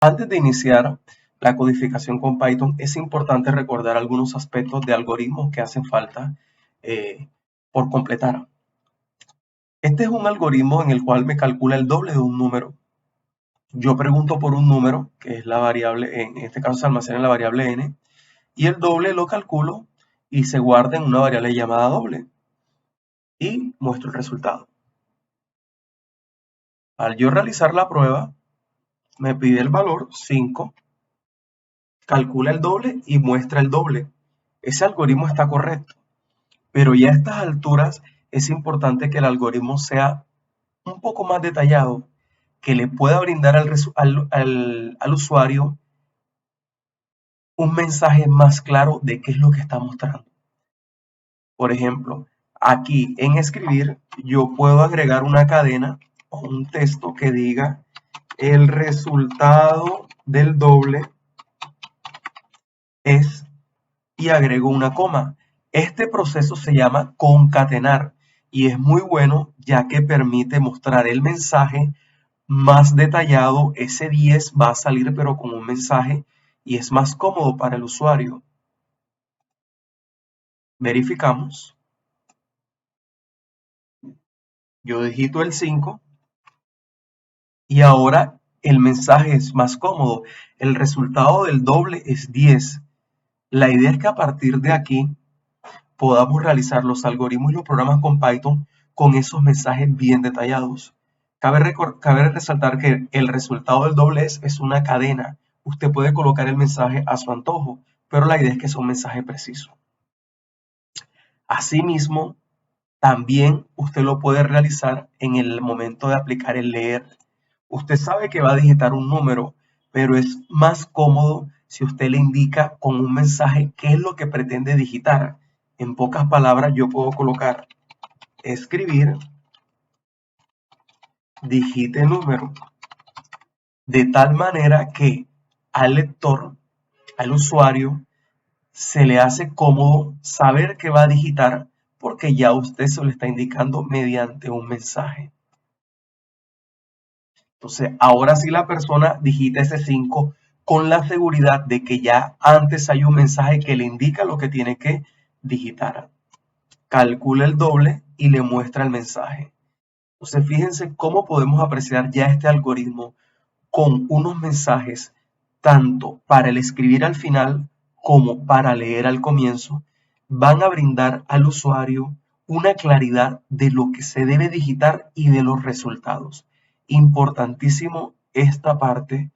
Antes de iniciar la codificación con Python, es importante recordar algunos aspectos de algoritmos que hacen falta eh, por completar. Este es un algoritmo en el cual me calcula el doble de un número. Yo pregunto por un número, que es la variable, en este caso se almacena en la variable n, y el doble lo calculo y se guarda en una variable llamada doble. Y muestro el resultado. Al yo realizar la prueba, me pide el valor 5, calcula el doble y muestra el doble. Ese algoritmo está correcto. Pero ya a estas alturas es importante que el algoritmo sea un poco más detallado, que le pueda brindar al usuario un mensaje más claro de qué es lo que está mostrando. Por ejemplo, aquí en escribir yo puedo agregar una cadena o un texto que diga el resultado del doble es, y agrego una coma. Este proceso se llama concatenar y es muy bueno ya que permite mostrar el mensaje más detallado. Ese 10 va a salir pero con un mensaje y es más cómodo para el usuario. Verificamos. Yo digito el 5 y ahora el mensaje es más cómodo. El resultado del doble es 10. La idea es que a partir de aquí podamos realizar los algoritmos y los programas con Python con esos mensajes bien detallados. Cabe resaltar que el resultado del doble es una cadena. Usted puede colocar el mensaje a su antojo, pero la idea es que sea un mensaje preciso. Asimismo, también usted lo puede realizar en el momento de aplicar el leer. Usted sabe que va a digitar un número, pero es más cómodo si usted le indica con un mensaje qué es lo que pretende digitar. En pocas palabras, yo puedo colocar escribir, digite número, de tal manera que al lector, al usuario, se le hace cómodo saber que va a digitar porque ya usted se lo está indicando mediante un mensaje. Entonces, ahora sí la persona digita ese 5 con la seguridad de que ya antes hay un mensaje que le indica lo que tiene que digitar. Calcula el doble y le muestra el mensaje. Entonces, fíjense cómo podemos apreciar ya este algoritmo con unos mensajes tanto para el escribir al final como para leer al comienzo, van a brindar al usuario una claridad de lo que se debe digitar y de los resultados. Importantísimo esta parte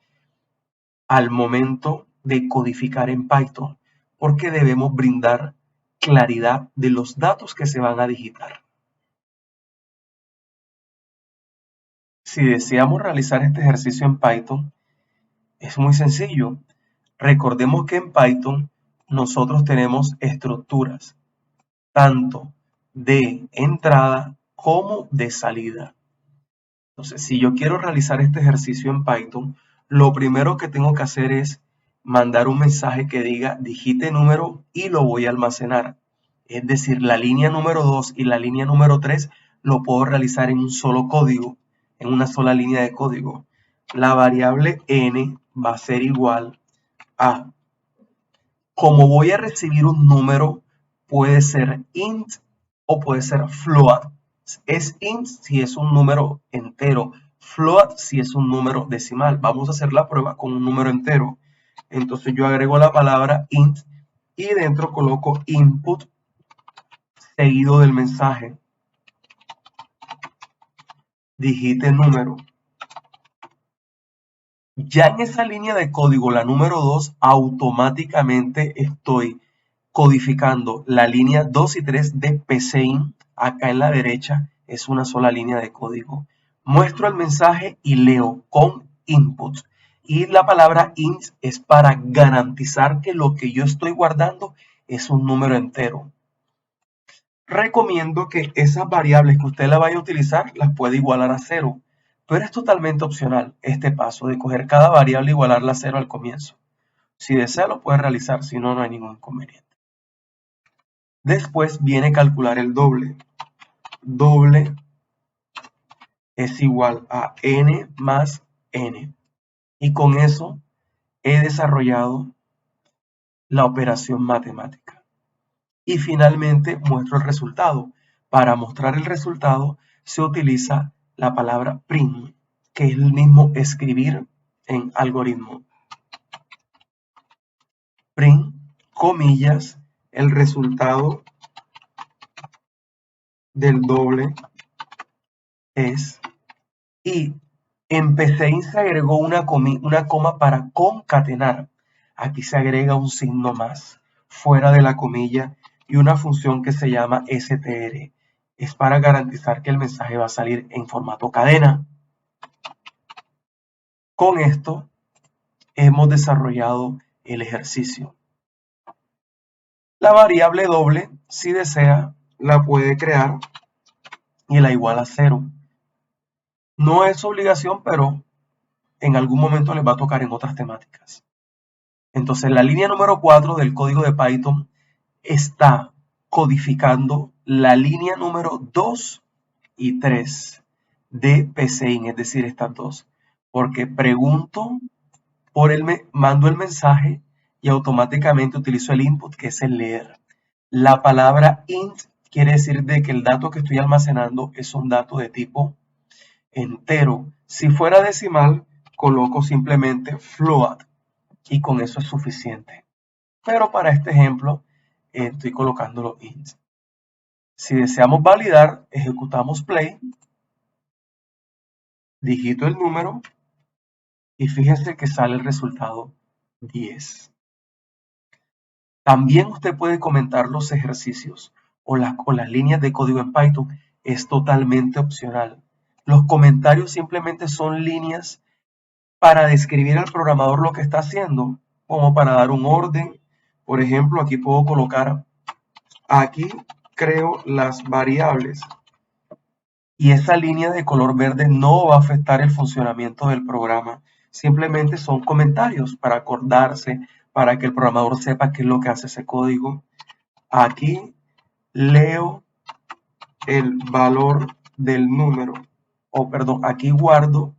al momento de codificar en Python, porque debemos brindar claridad de los datos que se van a digitar. Si deseamos realizar este ejercicio en Python, es muy sencillo. Recordemos que en Python nosotros tenemos estructuras, tanto de entrada como de salida. Entonces, si yo quiero realizar este ejercicio en Python, lo primero que tengo que hacer es mandar un mensaje que diga digite número y lo voy a almacenar. Es decir, la línea número 2 y la línea número 3 lo puedo realizar en un solo código, en una sola línea de código. La variable n va a ser igual a, como voy a recibir un número, puede ser int o puede ser float. Es int si es un número entero, float si es un número decimal. Vamos a hacer la prueba con un número entero. Entonces yo agrego la palabra int y dentro coloco input seguido del mensaje. Digite el número. Ya en esa línea de código, la número 2, automáticamente estoy codificando la línea 2 y 3 de PCIN. Acá en la derecha es una sola línea de código. Muestro el mensaje y leo con input. Y la palabra int es para garantizar que lo que yo estoy guardando es un número entero. Recomiendo que esas variables que usted la vaya a utilizar las puede igualar a 0, pero es totalmente opcional este paso de coger cada variable e igualarla a 0 al comienzo. Si desea lo puede realizar, si no, no hay ningún inconveniente. Después viene calcular el doble. Doble es igual a n más n. Y con eso he desarrollado la operación matemática. Y finalmente muestro el resultado. Para mostrar el resultado se utiliza la palabra print, que es el mismo escribir en algoritmo. Print, comillas, el resultado del doble es, y en PCInt se agregó una coma para concatenar. Aquí se agrega un signo más fuera de la comilla y una función que se llama str. Es para garantizar que el mensaje va a salir en formato cadena. Con esto hemos desarrollado el ejercicio. La variable doble, si desea, la puede crear y la iguala a 0. No es obligación, pero en algún momento les va a tocar en otras temáticas. Entonces, la línea número 4 del código de Python está codificando la línea número 2 y 3 de PCInt, es decir, estas dos. Porque pregunto, mando el mensaje y automáticamente utilizo el input, que es el leer. La palabra int quiere decir de que el dato que estoy almacenando es un dato de tipo entero. Si fuera decimal, coloco simplemente float y con eso es suficiente. Pero para este ejemplo, estoy colocándolo int. Si deseamos validar, ejecutamos play, digito el número y fíjense que sale el resultado 10. También usted puede comentar los ejercicios o las líneas de código en Python. Es totalmente opcional. Los comentarios simplemente son líneas para describir al programador lo que está haciendo, como para dar un orden. Por ejemplo, aquí puedo colocar, aquí creo las variables, y esa línea de color verde no va a afectar el funcionamiento del programa. Simplemente son comentarios para acordarse, para que el programador sepa qué es lo que hace ese código. Aquí leo el valor del número, o perdón, aquí guardo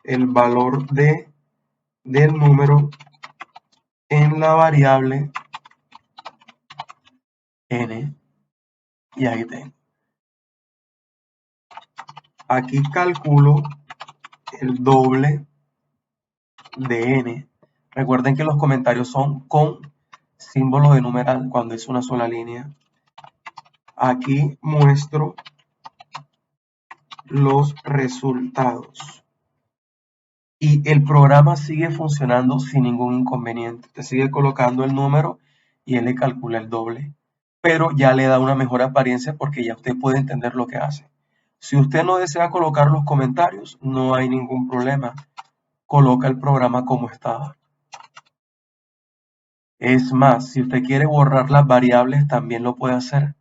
el valor del número en la variable n, y ahí tengo. Aquí calculo el doble de n. Recuerden que los comentarios son con símbolo de numeral cuando es una sola línea. Aquí muestro los resultados. Y el programa sigue funcionando sin ningún inconveniente. Te sigue colocando el número y él le calcula el doble. Pero ya le da una mejor apariencia porque ya usted puede entender lo que hace. Si usted no desea colocar los comentarios, no hay ningún problema. Coloca el programa como estaba. Es más, si usted quiere borrar las variables, también lo puede hacer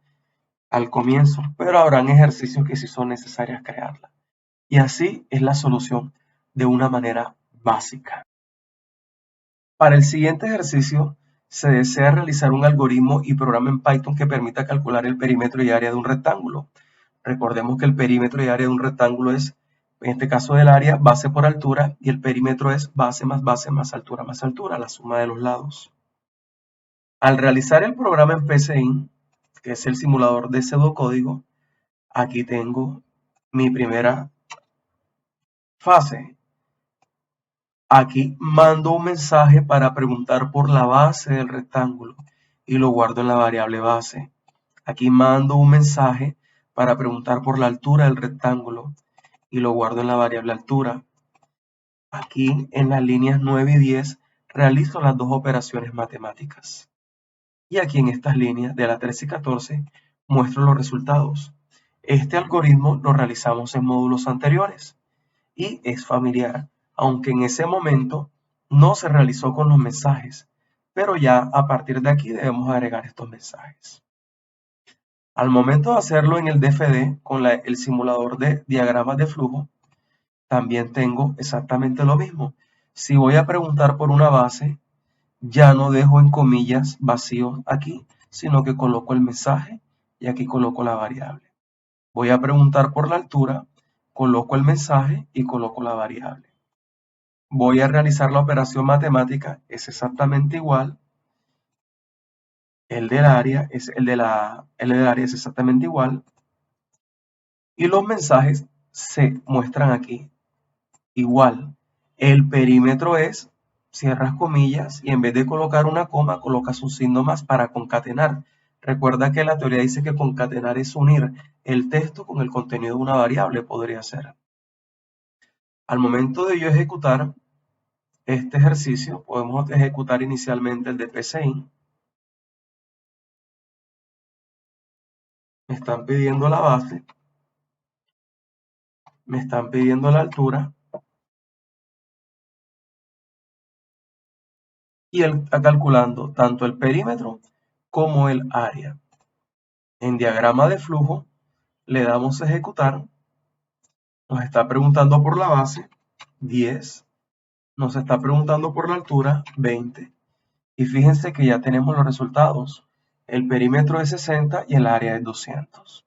al comienzo, pero habrán ejercicios que sí son necesarias crearlas. Y así es la solución de una manera básica. Para el siguiente ejercicio, se desea realizar un algoritmo y programa en Python que permita calcular el perímetro y área de un rectángulo. Recordemos que el perímetro y área de un rectángulo es, en este caso del área, base por altura, y el perímetro es base más altura, la suma de los lados. Al realizar el programa en PCInt, que es el simulador de pseudocódigo, aquí tengo mi primera fase. Aquí mando un mensaje para preguntar por la base del rectángulo y lo guardo en la variable base. Aquí mando un mensaje para preguntar por la altura del rectángulo y lo guardo en la variable altura. Aquí en las líneas 9 y 10 realizo las dos operaciones matemáticas. Y aquí en estas líneas de la 13 y 14 muestro los resultados. Este algoritmo lo realizamos en módulos anteriores y es familiar, aunque en ese momento no se realizó con los mensajes, pero ya a partir de aquí debemos agregar estos mensajes. Al momento de hacerlo en el DFD con el simulador de diagramas de flujo, también tengo exactamente lo mismo. Si voy a preguntar por una base, ya no dejo en comillas vacío aquí, sino que coloco el mensaje y aquí coloco la variable. Voy a preguntar por la altura, coloco el mensaje y coloco la variable. Voy a realizar la operación matemática, es exactamente igual. El del área es exactamente igual. Y los mensajes se muestran aquí igual. El perímetro es, cierras comillas, y en vez de colocar una coma, colocas un signo más para concatenar. Recuerda que la teoría dice que concatenar es unir el texto con el contenido de una variable, podría ser. Al momento de yo ejecutar este ejercicio, podemos ejecutar inicialmente el de PCIN. Me están pidiendo la base, me están pidiendo la altura, y él está calculando tanto el perímetro como el área. En diagrama de flujo le damos a ejecutar, nos está preguntando por la base, 10, nos está preguntando por la altura, 20, y fíjense que ya tenemos los resultados. El perímetro es 60 y el área es 200.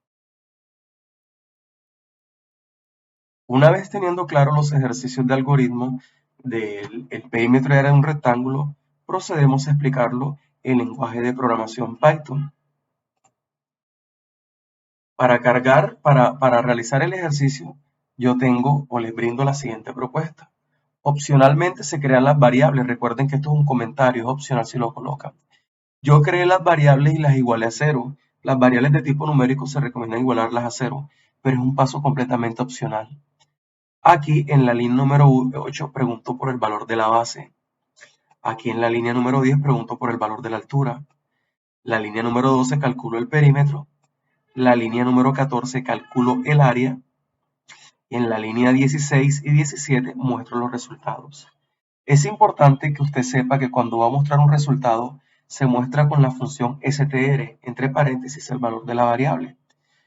Una vez teniendo claro los ejercicios de algoritmo del perímetro era un rectángulo, procedemos a explicarlo en lenguaje de programación Python. Para realizar el ejercicio, yo tengo o les brindo la siguiente propuesta. Opcionalmente se crean las variables. Recuerden que esto es un comentario, es opcional si lo colocan. Yo creé las variables y las igualé a 0. Las variables de tipo numérico se recomienda igualarlas a 0, pero es un paso completamente opcional. Aquí en la línea número 8 pregunto por el valor de la base. Aquí en la línea número 10 pregunto por el valor de la altura. La línea número 12 calculo el perímetro. La línea número 14 calculo el área. Y en la línea 16 y 17 muestro los resultados. Es importante que usted sepa que cuando va a mostrar un resultado, se muestra con la función str, entre paréntesis, el valor de la variable.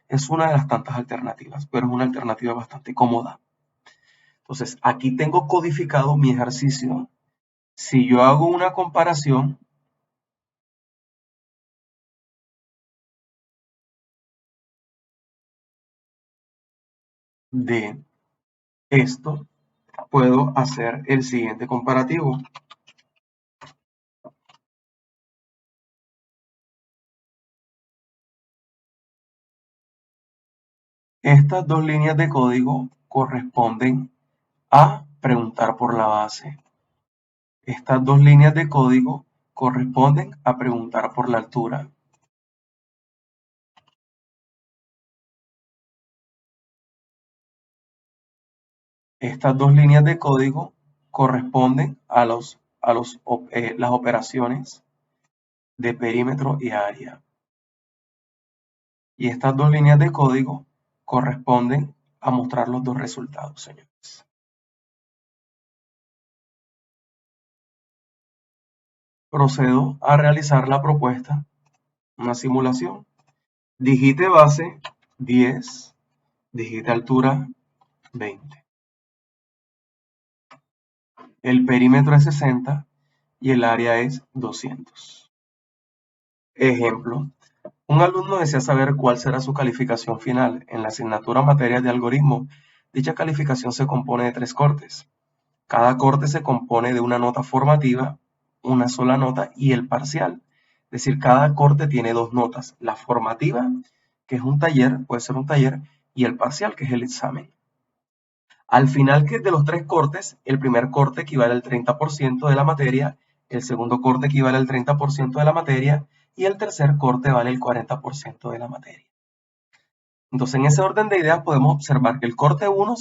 Es una de las tantas alternativas, pero es una alternativa bastante cómoda. Entonces, aquí tengo codificado mi ejercicio. Si yo hago una comparación de esto, puedo hacer el siguiente comparativo. Estas dos líneas de código corresponden a preguntar por la base. Estas dos líneas de código corresponden a preguntar por la altura. Estas dos líneas de código corresponden a las operaciones de perímetro y área. Y estas dos líneas de código corresponden a mostrar los dos resultados, señores. Procedo a realizar la propuesta, una simulación. Digite base 10, digite altura 20. El perímetro es 60 y el área es 200. Ejemplo. Un alumno desea saber cuál será su calificación final en la asignatura Materias de Algoritmo. Dicha calificación se compone de 3 cortes. Cada corte se compone de una nota formativa, una sola nota y el parcial. Es decir, cada corte tiene 2 notas. La formativa, que es un taller, puede ser un taller, y el parcial, que es el examen. Al final de los 3 cortes, el primer corte equivale al 30% de la materia, el segundo corte equivale al 30% de la materia y el tercer corte vale el 40% de la materia. Entonces, en ese orden de ideas podemos observar que el corte 1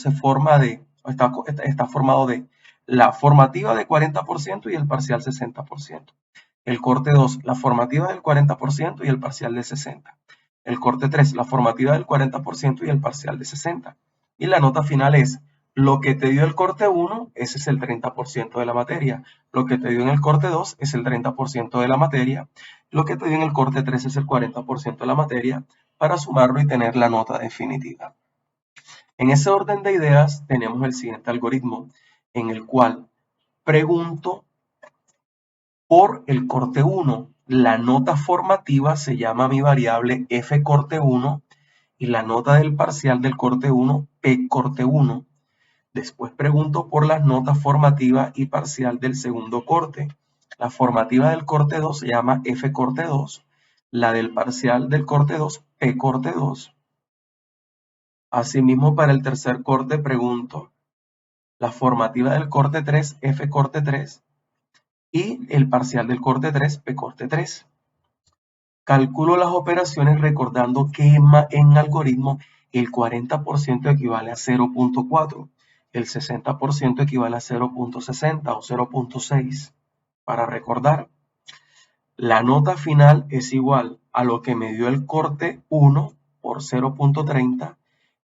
está formado de la formativa de 40% y el parcial 60%. El corte 2, la formativa del 40% y el parcial de 60%. El corte 3, la formativa del 40% y el parcial de 60%. Y la nota final es, lo que te dio el corte 1, ese es el 30% de la materia. Lo que te dio en el corte 2 es el 30% de la materia. Lo que te dio en el corte 3 es el 40% de la materia, para sumarlo y tener la nota definitiva. En ese orden de ideas tenemos el siguiente algoritmo, en el cual pregunto por el corte 1. La nota formativa se llama mi variable fcorte1 y la nota del parcial del corte 1, P corte 1. Después pregunto por las notas formativa y parcial del segundo corte. La formativa del corte 2 se llama F corte 2, la del parcial del corte 2, P corte 2. Asimismo, para el tercer corte pregunto la formativa del corte 3, F corte 3, y el parcial del corte 3, P corte 3. Calculo las operaciones recordando que en algoritmo el 40% equivale a 0.4, el 60% equivale a 0.60 o 0.6. Para recordar, la nota final es igual a lo que me dio el corte 1 por 0.30,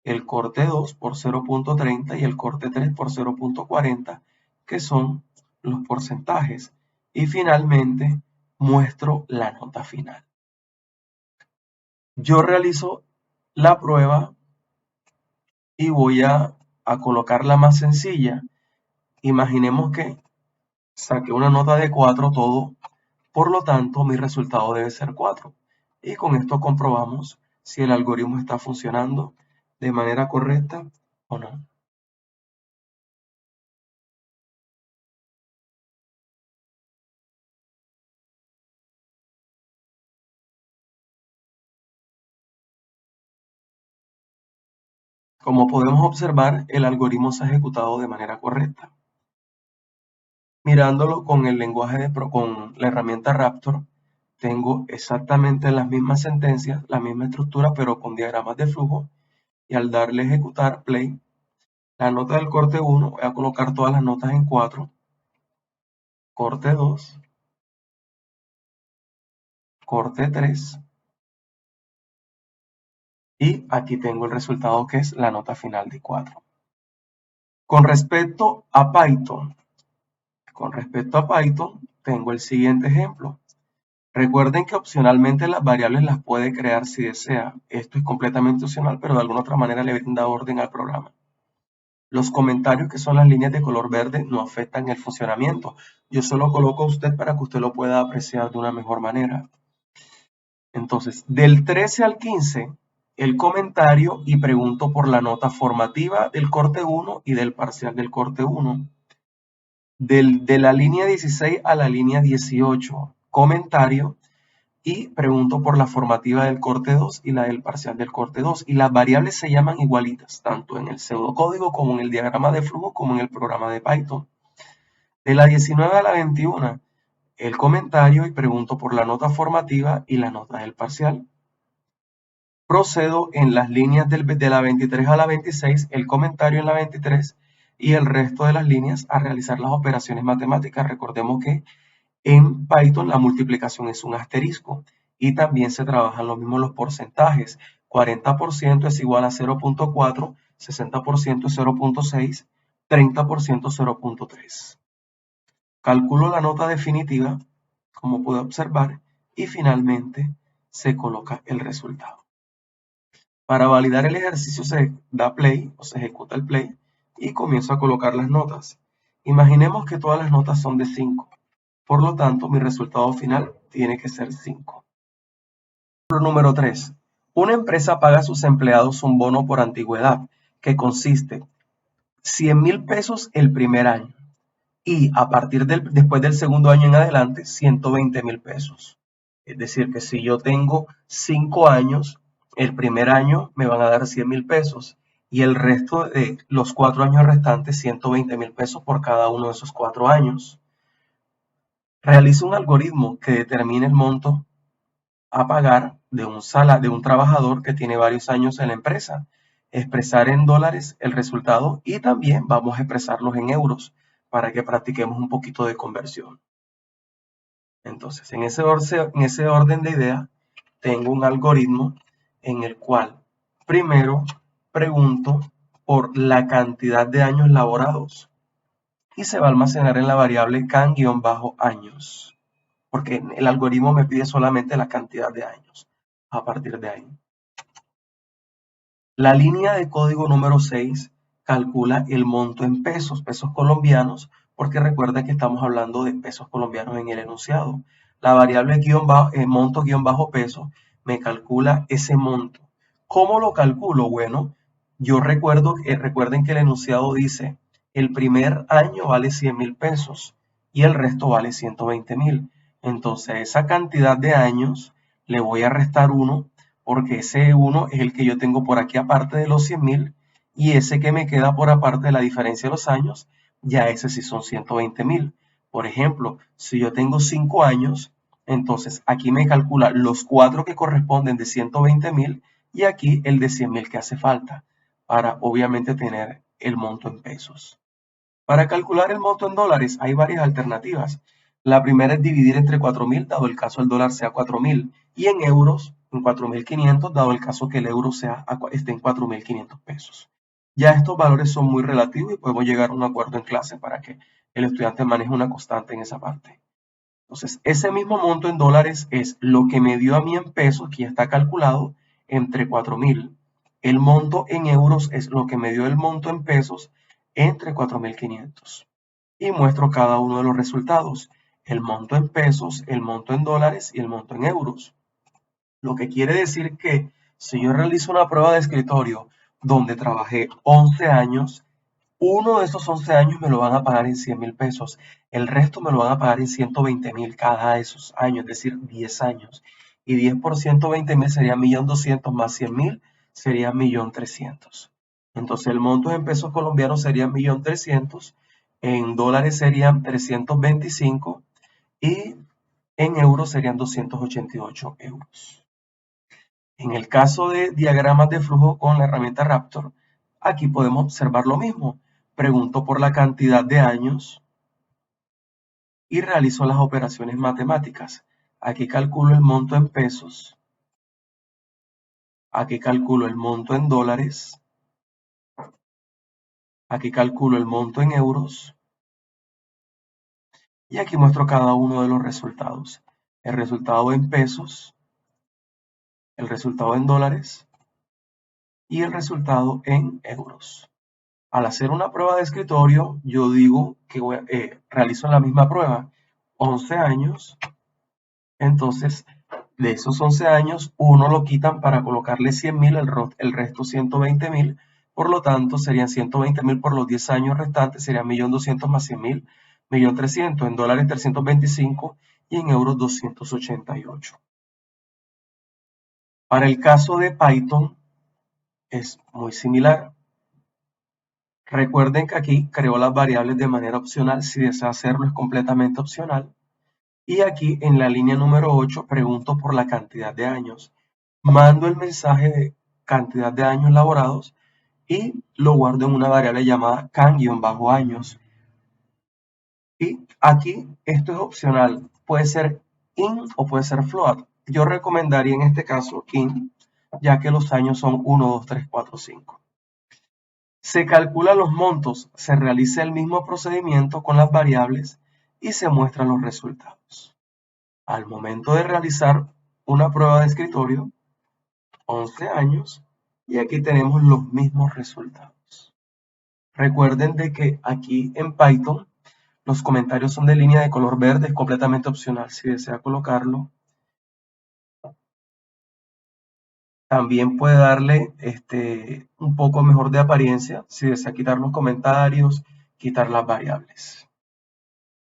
el corte 2 por 0.30 y el corte 3 por 0.40, que son los porcentajes. Y finalmente muestro la nota final. Yo realizo la prueba y voy a colocar la más sencilla. Imaginemos que saqué una nota de 4 todo, por lo tanto mi resultado debe ser 4. Y con esto comprobamos si el algoritmo está funcionando de manera correcta o no. Como podemos observar, el algoritmo se ha ejecutado de manera correcta. Mirándolo con el lenguaje con la herramienta Raptor, tengo exactamente las mismas sentencias, la misma estructura, pero con diagramas de flujo. Y al darle ejecutar play, la nota del corte 1, voy a colocar todas las notas en 4, corte 2, corte 3, y aquí tengo el resultado que es la nota final de 4. Con respecto a Python, tengo el siguiente ejemplo. Recuerden que opcionalmente las variables las puede crear si desea. Esto es completamente opcional, pero de alguna otra manera le brinda orden al programa. Los comentarios, que son las líneas de color verde, no afectan el funcionamiento. Yo solo coloco a usted para que usted lo pueda apreciar de una mejor manera. Entonces, del 13 al 15, el comentario y pregunto por la nota formativa del corte 1 y del parcial del corte 1. De la línea 16 a la línea 18, comentario y pregunto por la formativa del corte 2 y la del parcial del corte 2. Y las variables se llaman igualitas, tanto en el pseudocódigo como en el diagrama de flujo como en el programa de Python. De la 19 a la 21, el comentario y pregunto por la nota formativa y la nota del parcial. Procedo en las líneas de la 23 a la 26, el comentario en la 23 y el resto de las líneas a realizar las operaciones matemáticas. Recordemos que en Python la multiplicación es un asterisco y también se trabajan lo mismo los porcentajes. 40% es igual a 0.4, 60% es 0.6, 30% 0.3. Calculo la nota definitiva, como puede observar, y finalmente se coloca el resultado. Para validar el ejercicio se da play o se ejecuta el play y comienzo a colocar las notas. Imaginemos que todas las notas son de 5. Por lo tanto, mi resultado final tiene que ser 5. Número 3. Una empresa paga a sus empleados un bono por antigüedad que consiste 100,000 pesos el primer año y después del segundo año en adelante 120,000 pesos. Es decir, que si yo tengo 5 años, el primer año me van a dar 100,000 pesos y el resto de los 4 años restantes 120,000 pesos por cada uno de esos 4 años. Realizo un algoritmo que determine el monto a pagar de un trabajador que tiene varios años en la empresa. Expresar en dólares el resultado y también vamos a expresarlos en euros para que practiquemos un poquito de conversión. Entonces, en ese orden de ideas, tengo un algoritmo en el cual primero pregunto por la cantidad de años laborados y se va a almacenar en la variable can-años, porque el algoritmo me pide solamente la cantidad de años. A partir de ahí, la línea de código número 6 calcula el monto en pesos colombianos, porque recuerda que estamos hablando de pesos colombianos en el enunciado. La variable monto-peso me calcula ese monto ¿Cómo lo calculo? Bueno, recuerden que el enunciado dice, el primer año vale 100.000 pesos y el resto vale 120.000. Entonces, a esa cantidad de años le voy a restar 1 porque ese 1 es el que yo tengo por aquí aparte de los 100.000 y ese que me queda por aparte de la diferencia de los años, ya ese sí son 120.000. Por ejemplo, si yo tengo 5 años, entonces aquí me calcula los 4 que corresponden de 120.000 y aquí el de 100.000 que hace falta para obviamente tener el monto en pesos. Para calcular el monto en dólares hay varias alternativas. La primera es dividir entre 4.000 dado el caso el dólar sea 4.000 y en euros en 4.500 dado el caso que el euro esté en 4.500 pesos. Ya estos valores son muy relativos y podemos llegar a un acuerdo en clase para que el estudiante maneje una constante en esa parte. Entonces, ese mismo monto en dólares es lo que me dio a mí en pesos, que ya está calculado, entre 4.000. El monto en euros es lo que me dio el monto en pesos entre 4.500. Y muestro cada uno de los resultados. El monto en pesos, el monto en dólares y el monto en euros. Lo que quiere decir que si yo realizo una prueba de escritorio donde trabajé 11 años, uno de esos 11 años me lo van a pagar en 100.000 pesos, el resto me lo van a pagar en 120.000 cada de esos años, es decir, 10 años. Y 10 por 120.000 sería 1.200.000 más 100.000 sería 1.300.000. Entonces el monto en pesos colombianos sería 1.300.000, en dólares serían 325 y en euros serían 288 euros. En el caso de diagramas de flujo con la herramienta Raptor, aquí podemos observar lo mismo. Pregunto por la cantidad de años y realizo las operaciones matemáticas. Aquí calculo el monto en pesos, aquí calculo el monto en dólares, aquí calculo el monto en euros y aquí muestro cada uno de los resultados. El resultado en pesos, el resultado en dólares y el resultado en euros. Al hacer una prueba de escritorio, yo digo que realizo la misma prueba, 11 años, entonces de esos 11 años, uno lo quitan para colocarle 100.000, el resto 120.000, por lo tanto serían 120.000 por los 10 años restantes, serían 1.200.000 más 100.000, 1.300.000, en dólares 325 y en euros 288. Para el caso de Python es muy similar. Recuerden que aquí creo las variables de manera opcional, si desea hacerlo es completamente opcional. Y aquí en la línea número 8 pregunto por la cantidad de años. Mando el mensaje de cantidad de años laborados y lo guardo en una variable llamada can-años. Y aquí esto es opcional, puede ser int o puede ser float. Yo recomendaría en este caso int, ya que los años son 1, 2, 3, 4, 5. Se calculan los montos, se realiza el mismo procedimiento con las variables y se muestran los resultados. Al momento de realizar una prueba de escritorio, 11 años, y aquí tenemos los mismos resultados. Recuerden de que aquí en Python los comentarios son de línea de color verde, es completamente opcional si desea colocarlo. También puede darle un poco mejor de apariencia si desea quitar los comentarios, quitar las variables.